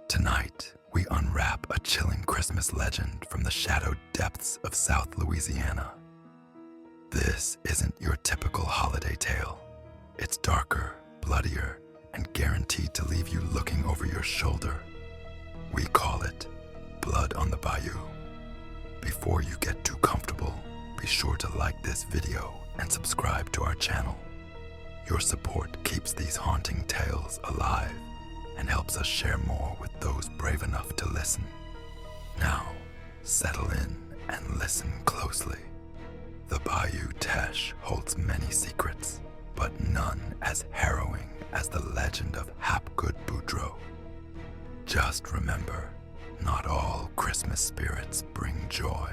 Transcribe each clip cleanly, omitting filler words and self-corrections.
Tonight, we unwrap a chilling Christmas legend from the shadowed depths of South Louisiana. This isn't your typical holiday tale. It's darker, bloodier, and guaranteed to leave you looking over your shoulder. We call it Blood on the Bayou. Before you get too comfortable, be sure to like this video and subscribe to our channel. Your support keeps these haunting tales alive and helps us share more with those brave enough to listen. Now, settle in and listen closely. The Bayou Teche holds many secrets, but none as harrowing as the legend of Hapgood Boudreaux. Just remember, not all Christmas spirits bring joy.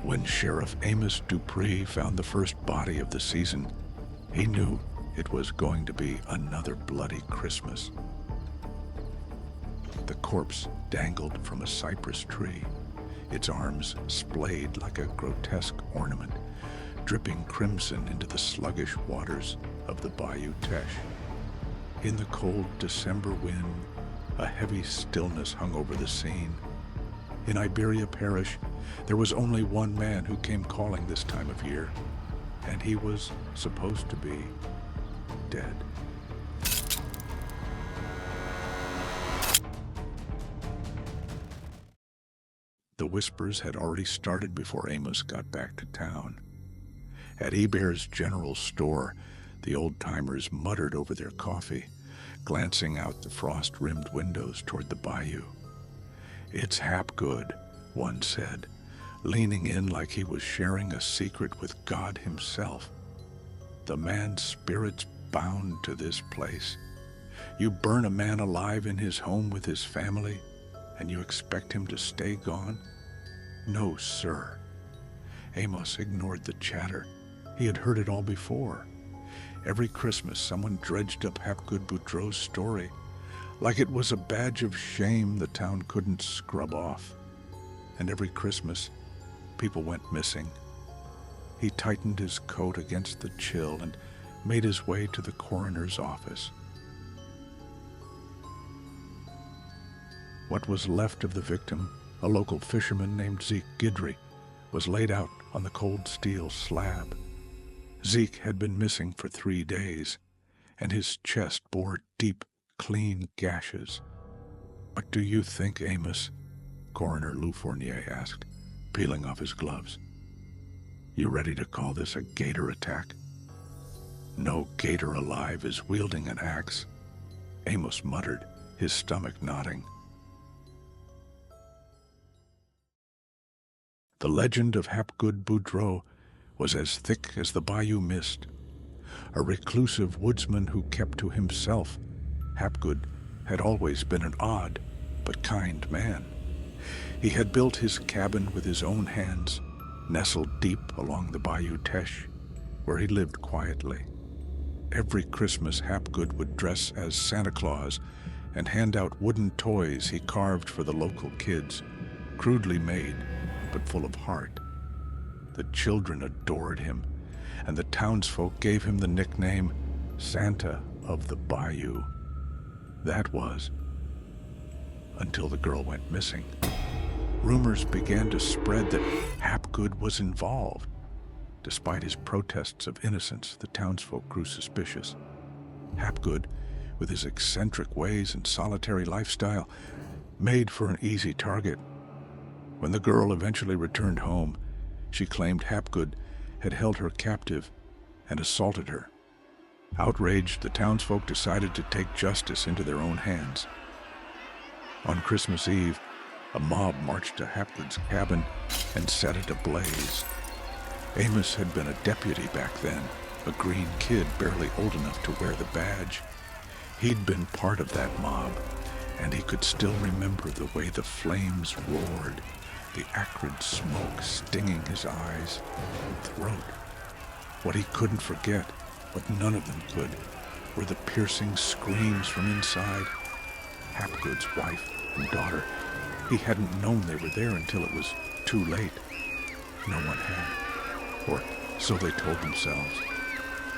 When Sheriff Amos Dupree found the first body of the season, he knew it was going to be another bloody Christmas. The corpse dangled from a cypress tree, its arms splayed like a grotesque ornament, dripping crimson into the sluggish waters of the Bayou Teche. In the cold December wind, a heavy stillness hung over the scene. In Iberia Parish, there was only one man who came calling this time of year, and he was supposed to be dead. The whispers had already started before Amos got back to town. At Hebert's general store, the old-timers muttered over their coffee, glancing out the frost-rimmed windows toward the bayou. "It's Hapgood," one said, leaning in like he was sharing a secret with God himself. "The man's spirit's bound to this place. You burn a man alive in his home with his family, and you expect him to stay gone? No, sir." Amos ignored the chatter. He had heard it all before. Every Christmas, someone dredged up Hapgood Boudreaux's story, like it was a badge of shame the town couldn't scrub off. And every Christmas, people went missing. He tightened his coat against the chill and made his way to the coroner's office. What was left of the victim, a local fisherman named Zeke Guidry, was laid out on the cold steel slab. Zeke had been missing for 3 days, and his chest bore deep, clean gashes. "What do you think, Amos?" Coroner Lou Fournier asked, peeling off his gloves. "You ready to call this a gator attack?" "No gator alive is wielding an axe," Amos muttered, his stomach knotting. The legend of Hapgood Boudreaux was as thick as the bayou mist. A reclusive woodsman who kept to himself, Hapgood had always been an odd but kind man. He had built his cabin with his own hands, nestled deep along the Bayou Teche, where he lived quietly. Every Christmas, Hapgood would dress as Santa Claus and hand out wooden toys he carved for the local kids, crudely made but full of heart. The children adored him, and the townsfolk gave him the nickname Santa of the Bayou. That was until the girl went missing. Rumors began to spread that Hapgood was involved. Despite his protests of innocence, the townsfolk grew suspicious. Hapgood, with his eccentric ways and solitary lifestyle, made for an easy target. When the girl eventually returned home, she claimed Hapgood had held her captive and assaulted her. Outraged, the townsfolk decided to take justice into their own hands. On Christmas Eve, a mob marched to Hapgood's cabin and set it ablaze. Amos had been a deputy back then, a green kid barely old enough to wear the badge. He'd been part of that mob, and he could still remember the way the flames roared, the acrid smoke stinging his eyes and throat. What he couldn't forget, what none of them could, were the piercing screams from inside. Hapgood's wife and daughter. He hadn't known they were there until it was too late. No one had, or so they told themselves.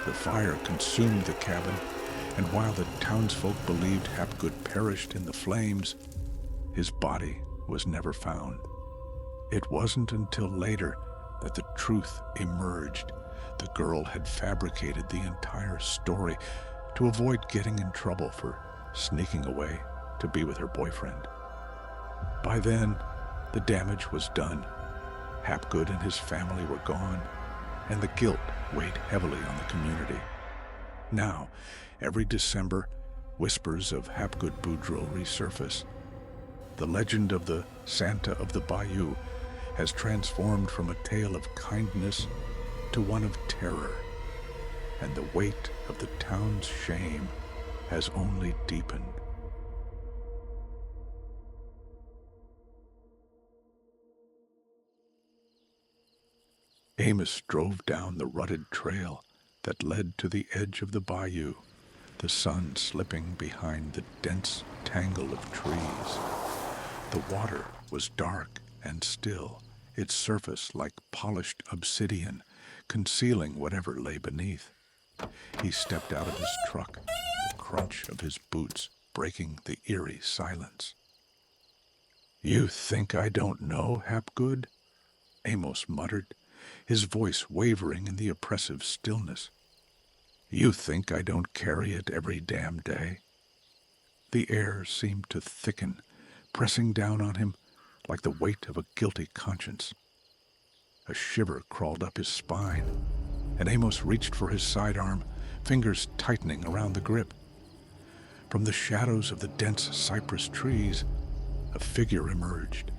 The fire consumed the cabin, and while the townsfolk believed Hapgood perished in the flames, his body was never found. It wasn't until later that the truth emerged. The girl had fabricated the entire story to avoid getting in trouble for sneaking away to be with her boyfriend. By then, the damage was done. Hapgood and his family were gone, and the guilt weighed heavily on the community. Now, every December, whispers of Hapgood Boudreaux resurface. The legend of the Santa of the Bayou has transformed from a tale of kindness to one of terror, and the weight of the town's shame has only deepened. Amos drove down the rutted trail that led to the edge of the bayou, the sun slipping behind the dense tangle of trees. The water was dark and still, its surface like polished obsidian, concealing whatever lay beneath. He stepped out of his truck, the crunch of his boots breaking the eerie silence. "You think I don't know, Hapgood?" Amos muttered, his voice wavering in the oppressive stillness. "You think I don't carry it every damn day?" The air seemed to thicken, pressing down on him like the weight of a guilty conscience. A shiver crawled up his spine, and Amos reached for his sidearm, fingers tightening around the grip. From the shadows of the dense cypress trees, a figure emerged.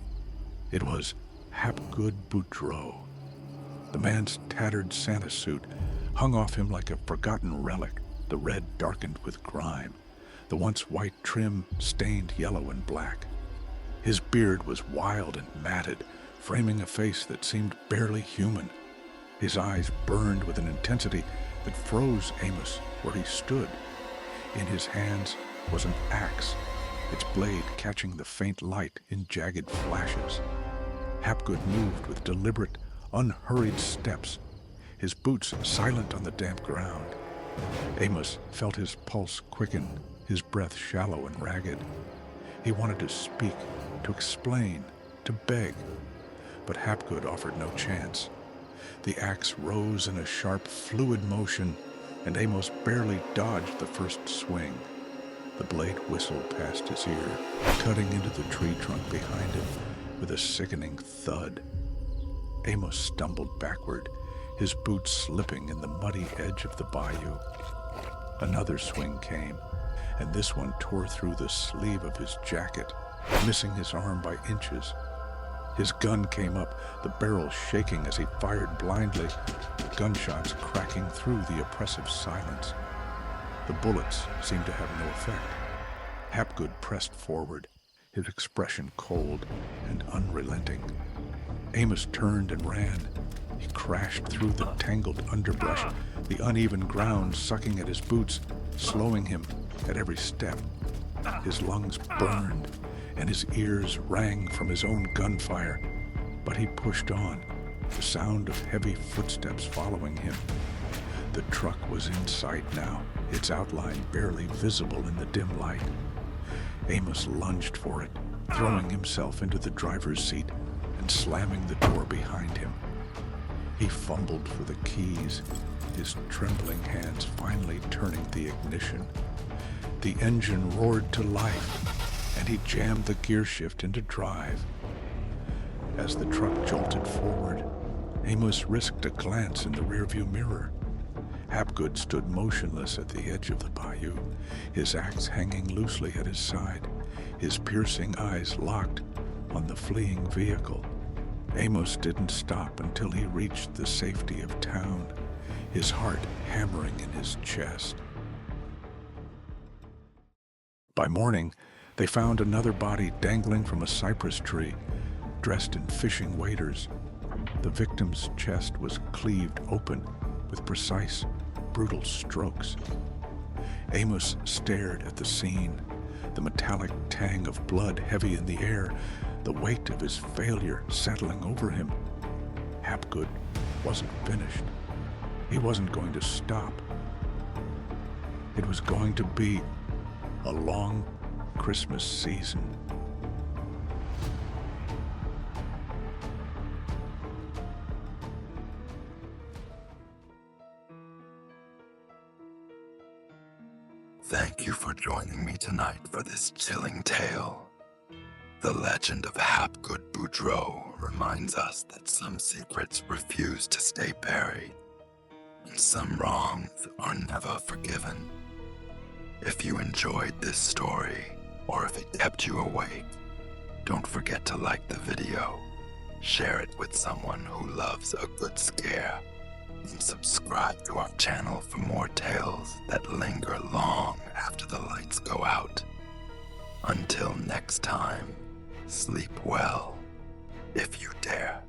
It was Hapgood Boudreaux. The man's tattered Santa suit hung off him like a forgotten relic, the red darkened with grime, the once white trim stained yellow and black. His beard was wild and matted, framing a face that seemed barely human. His eyes burned with an intensity that froze Amos where he stood. In his hands was an axe, its blade catching the faint light in jagged flashes. Hapgood moved with deliberate, unhurried steps, his boots silent on the damp ground. Amos felt his pulse quicken, his breath shallow and ragged. He wanted to speak, to explain, to beg, but Hapgood offered no chance. The axe rose in a sharp, fluid motion, and Amos barely dodged the first swing. The blade whistled past his ear, cutting into the tree trunk behind him with a sickening thud. Amos stumbled backward, his boots slipping in the muddy edge of the bayou. Another swing came, and this one tore through the sleeve of his jacket, missing his arm by inches. His gun came up, the barrel shaking as he fired blindly, gunshots cracking through the oppressive silence. The bullets seemed to have no effect. Hapgood pressed forward, his expression cold and unrelenting. Amos turned and ran. He crashed through the tangled underbrush, the uneven ground sucking at his boots, slowing him at every step. His lungs burned, and his ears rang from his own gunfire, but he pushed on, the sound of heavy footsteps following him. The truck was in sight now, its outline barely visible in the dim light. Amos lunged for it, throwing himself into the driver's seat and slamming the door behind him. He fumbled for the keys, his trembling hands finally turning the ignition. The engine roared to life, and he jammed the gear shift into drive. As the truck jolted forward, Amos risked a glance in the rearview mirror. Hapgood stood motionless at the edge of the bayou, his axe hanging loosely at his side, his piercing eyes locked on the fleeing vehicle. Amos didn't stop until he reached the safety of town, his heart hammering in his chest. By morning, they found another body dangling from a cypress tree, dressed in fishing waders. The victim's chest was cleaved open with precise, brutal strokes. Amos stared at the scene, the metallic tang of blood heavy in the air, the weight of his failure settling over him. Hapgood wasn't finished. He wasn't going to stop. It was going to be a long Christmas season. Thank you for joining me tonight for this chilling tale. The legend of Hapgood Boudreaux reminds us that some secrets refuse to stay buried, and some wrongs are never forgiven. If you enjoyed this story, or if it kept you awake, don't forget to like the video, share it with someone who loves a good scare, and subscribe to our channel for more tales that linger long after the lights go out. Until next time, sleep well, if you dare.